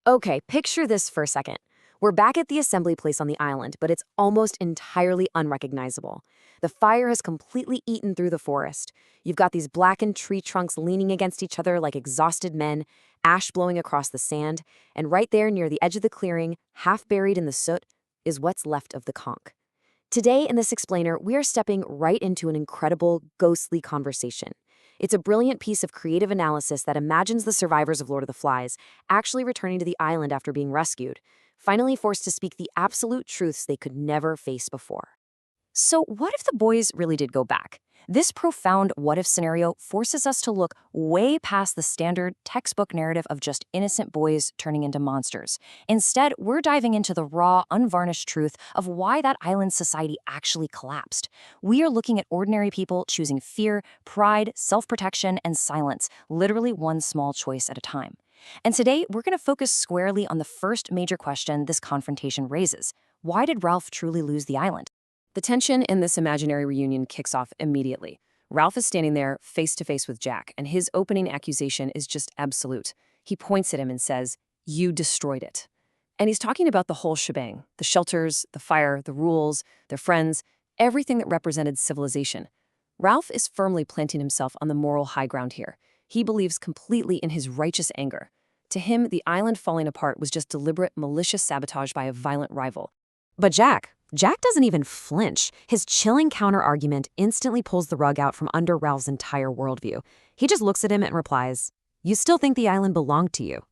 Okay, picture this for a second. We're back at the assembly place on the island, but it's almost entirely unrecognizable. The fire has completely eaten through the forest. You've got these blackened tree trunks leaning against each other like exhausted men, ash blowing across the sand, and right there near the edge of the clearing, half buried in the soot, is what's left of the conch. Today, in this explainer, we are stepping right into an incredible, ghostly conversation. It's a brilliant piece of creative analysis that imagines the survivors of Lord of the Flies actually returning to the island after being rescued, finally forced to speak the absolute truths they could never face before. So, what if the boys really did go back? This profound what-if scenario forces us to look way past the standard textbook narrative of just innocent boys turning into monsters. Instead, we're diving into the raw, unvarnished truth of why that island society actually collapsed. We are looking at ordinary people choosing fear, pride, self-protection, and silence, literally one small choice at a time. And today, we're going to focus squarely on the first major question this confrontation raises. Why did Ralph truly lose the island? The tension in this imaginary reunion kicks off immediately. Ralph is standing there face to face with Jack, and his opening accusation is just absolute. He points at him and says, "You destroyed it." And he's talking about the whole shebang, the shelters, the fire, the rules, their friends, everything that represented civilization. Ralph is firmly planting himself on the moral high ground here. He believes completely in his righteous anger. To him, the island falling apart was just deliberate, malicious sabotage by a violent rival. But Jack doesn't even flinch. His chilling counter-argument instantly pulls the rug out from under Ralph's entire worldview. He just looks at him and replies, "You still think the island belonged to you?"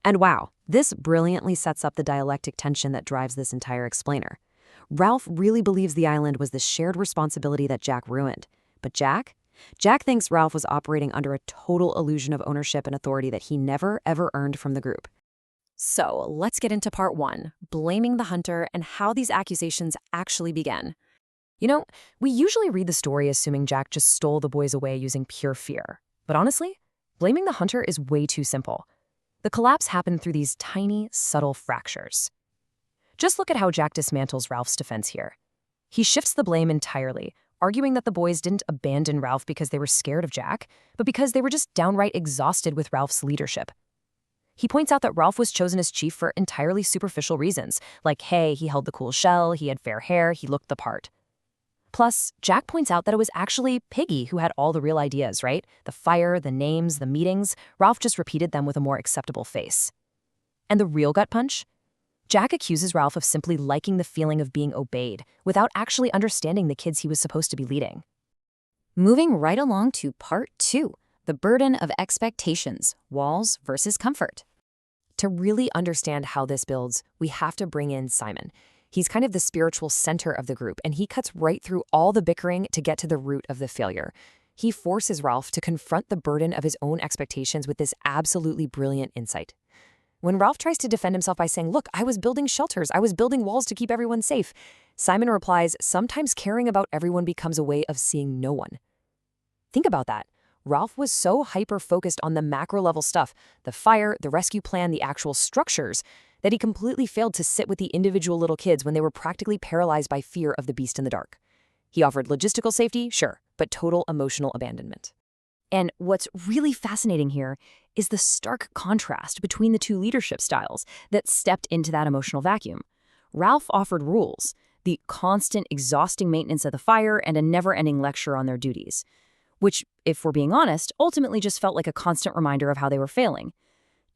And wow, this brilliantly sets up the dialectic tension that drives this entire explainer. Ralph really believes the island was the shared responsibility that Jack ruined. But Jack thinks Ralph was operating under a total illusion of ownership and authority that he never, ever earned from the group. So let's get into part one, blaming the hunter and how these accusations actually began. You know, we usually read the story assuming Jack just stole the boys away using pure fear. But honestly, blaming the hunter is way too simple. The collapse happened through these tiny, subtle fractures. Just look at how Jack dismantles Ralph's defense here. He shifts the blame entirely, arguing that the boys didn't abandon Ralph because they were scared of Jack, but because they were just downright exhausted with Ralph's leadership. He points out that Ralph was chosen as chief for entirely superficial reasons, like, hey, he held the cool shell, he had fair hair, he looked the part. Plus, Jack points out that it was actually Piggy who had all the real ideas, right? The fire, the names, the meetings. Ralph just repeated them with a more acceptable face. And the real gut punch? Jack accuses Ralph of simply liking the feeling of being obeyed, without actually understanding the kids he was supposed to be leading. Moving right along to part two. The burden of expectations, walls versus comfort. To really understand how this builds, we have to bring in Simon. He's kind of the spiritual center of the group, and he cuts right through all the bickering to get to the root of the failure. He forces Ralph to confront the burden of his own expectations with this absolutely brilliant insight. When Ralph tries to defend himself by saying, "Look, I was building shelters, I was building walls to keep everyone safe," Simon replies, "Sometimes caring about everyone becomes a way of seeing no one." Think about that. Ralph was so hyper-focused on the macro-level stuff, the fire, the rescue plan, the actual structures, that he completely failed to sit with the individual little kids when they were practically paralyzed by fear of the beast in the dark. He offered logistical safety, sure, but total emotional abandonment. And what's really fascinating here is the stark contrast between the two leadership styles that stepped into that emotional vacuum. Ralph offered rules, the constant, exhausting maintenance of the fire, and a never-ending lecture on their duties, which, if we're being honest, ultimately just felt like a constant reminder of how they were failing.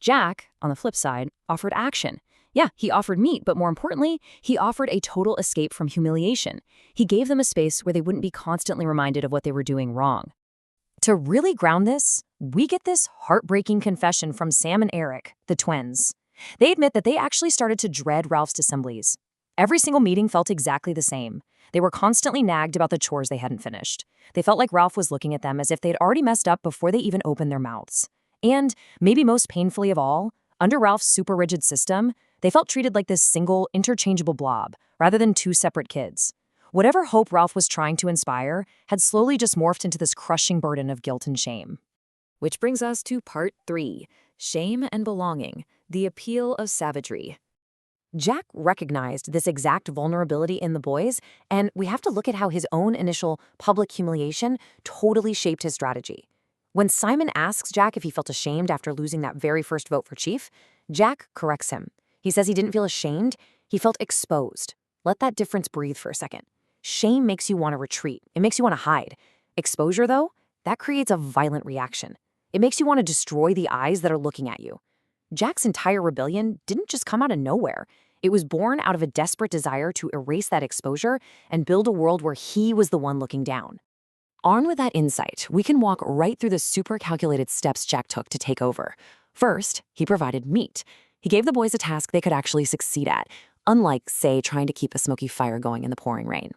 Jack, on the flip side, offered action. Yeah, he offered meat, but more importantly, he offered a total escape from humiliation. He gave them a space where they wouldn't be constantly reminded of what they were doing wrong. To really ground this, we get this heartbreaking confession from Sam and Eric, the twins. They admit that they actually started to dread Ralph's assemblies. Every single meeting felt exactly the same. They were constantly nagged about the chores they hadn't finished. They felt like Ralph was looking at them as if they'd already messed up before they even opened their mouths. And, maybe most painfully of all, under Ralph's super rigid system, they felt treated like this single, interchangeable blob, rather than two separate kids. Whatever hope Ralph was trying to inspire had slowly just morphed into this crushing burden of guilt and shame. Which brings us to part three, shame and belonging, the appeal of savagery. Jack recognized this exact vulnerability in the boys, and we have to look at how his own initial public humiliation totally shaped his strategy. When Simon asks Jack if he felt ashamed after losing that very first vote for chief, Jack corrects him. He says he didn't feel ashamed, he felt exposed. Let that difference breathe for a second. Shame makes you want to retreat. It makes you want to hide. Exposure, though, that creates a violent reaction. It makes you want to destroy the eyes that are looking at you. Jack's entire rebellion didn't just come out of nowhere. It was born out of a desperate desire to erase that exposure and build a world where he was the one looking down. Armed with that insight, we can walk right through the super calculated steps Jack took to take over. First, he provided meat. He gave the boys a task they could actually succeed at, unlike, say, trying to keep a smoky fire going in the pouring rain.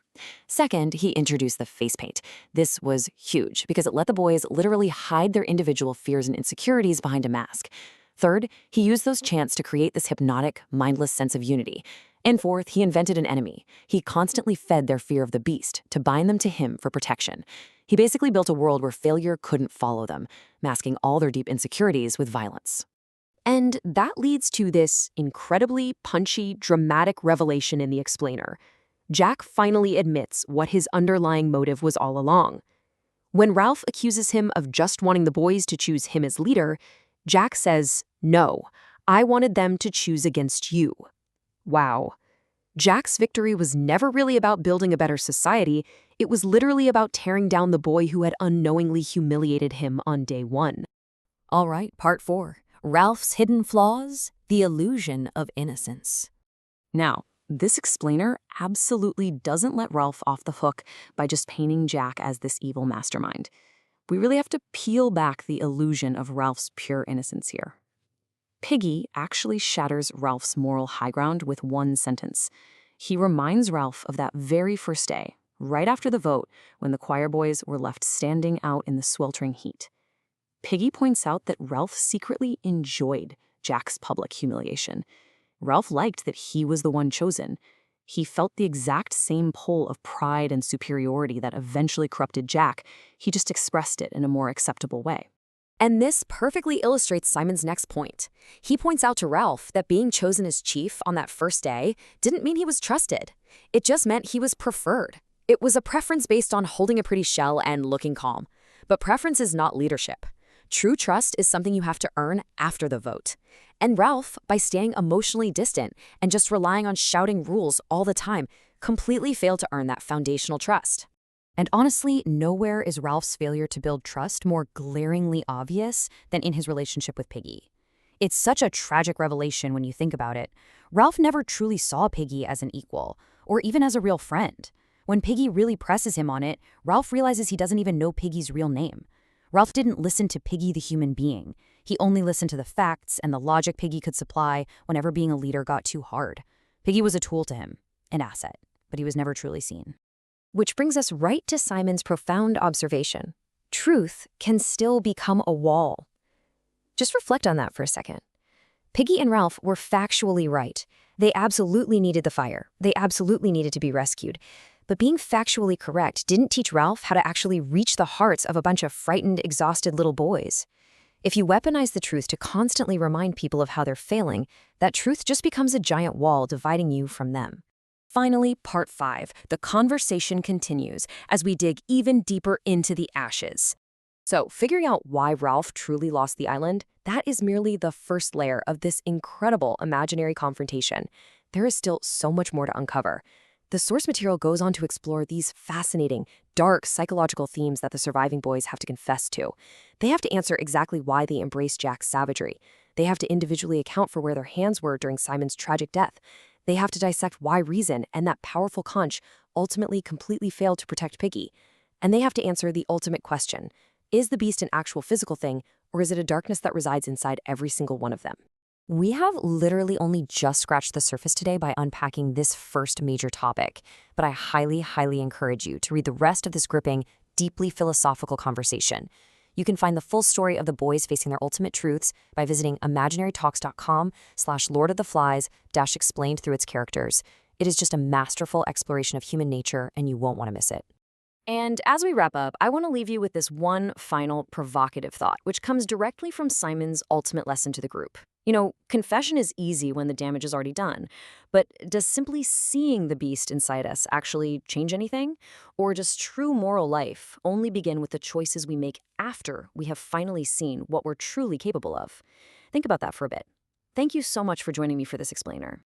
Second, he introduced the face paint. This was huge because it let the boys literally hide their individual fears and insecurities behind a mask. Third, he used those chants to create this hypnotic, mindless sense of unity. And fourth, he invented an enemy. He constantly fed their fear of the beast to bind them to him for protection. He basically built a world where failure couldn't follow them, masking all their deep insecurities with violence. And that leads to this incredibly punchy, dramatic revelation in the explainer. Jack finally admits what his underlying motive was all along. When Ralph accuses him of just wanting the boys to choose him as leader, Jack says, "No, I wanted them to choose against you." Wow. Jack's victory was never really about building a better society. It was literally about tearing down the boy who had unknowingly humiliated him on day one. All right, part 4. Ralph's hidden flaws, the illusion of innocence. Now, this explainer absolutely doesn't let Ralph off the hook by just painting Jack as this evil mastermind. We really have to peel back the illusion of Ralph's pure innocence here. Piggy actually shatters Ralph's moral high ground with one sentence. He reminds Ralph of that very first day, right after the vote, when the choir boys were left standing out in the sweltering heat. Piggy points out that Ralph secretly enjoyed Jack's public humiliation. Ralph liked that he was the one chosen. He felt the exact same pull of pride and superiority that eventually corrupted Jack. He just expressed it in a more acceptable way. And this perfectly illustrates Simon's next point. He points out to Ralph that being chosen as chief on that first day didn't mean he was trusted. It just meant he was preferred. It was a preference based on holding a pretty shell and looking calm. But preference is not leadership. True trust is something you have to earn after the vote. And Ralph, by staying emotionally distant and just relying on shouting rules all the time, completely failed to earn that foundational trust. And honestly, nowhere is Ralph's failure to build trust more glaringly obvious than in his relationship with Piggy. It's such a tragic revelation when you think about it. Ralph never truly saw Piggy as an equal, or even as a real friend. When Piggy really presses him on it, Ralph realizes he doesn't even know Piggy's real name. Ralph didn't listen to Piggy the human being. He only listened to the facts and the logic Piggy could supply whenever being a leader got too hard. Piggy was a tool to him, an asset, but he was never truly seen. Which brings us right to Simon's profound observation. Truth can still become a wall. Just reflect on that for a second. Piggy and Ralph were factually right. They absolutely needed the fire. They absolutely needed to be rescued. But being factually correct didn't teach Ralph how to actually reach the hearts of a bunch of frightened, exhausted little boys. If you weaponize the truth to constantly remind people of how they're failing, that truth just becomes a giant wall dividing you from them. Finally, part 5, the conversation continues as we dig even deeper into the ashes. So, figuring out why Ralph truly lost the island, that is merely the first layer of this incredible imaginary confrontation. There is still so much more to uncover. The source material goes on to explore these fascinating, dark psychological themes that the surviving boys have to confess to. They have to answer exactly why they embraced Jack's savagery. They have to individually account for where their hands were during Simon's tragic death. They have to dissect why reason and that powerful conch ultimately completely failed to protect Piggy. And they have to answer the ultimate question. Is the beast an actual physical thing, or is it a darkness that resides inside every single one of them? We have literally only just scratched the surface today by unpacking this first major topic, but I highly, highly encourage you to read the rest of this gripping, deeply philosophical conversation. You can find the full story of the boys facing their ultimate truths by visiting imaginarytalks.com/lordoftheflies-explained through its characters. It is just a masterful exploration of human nature, and you won't want to miss it. And as we wrap up, I want to leave you with this one final provocative thought, which comes directly from Simon's ultimate lesson to the group. You know, confession is easy when the damage is already done, but does simply seeing the beast inside us actually change anything? Or does true moral life only begin with the choices we make after we have finally seen what we're truly capable of? Think about that for a bit. Thank you so much for joining me for this explainer.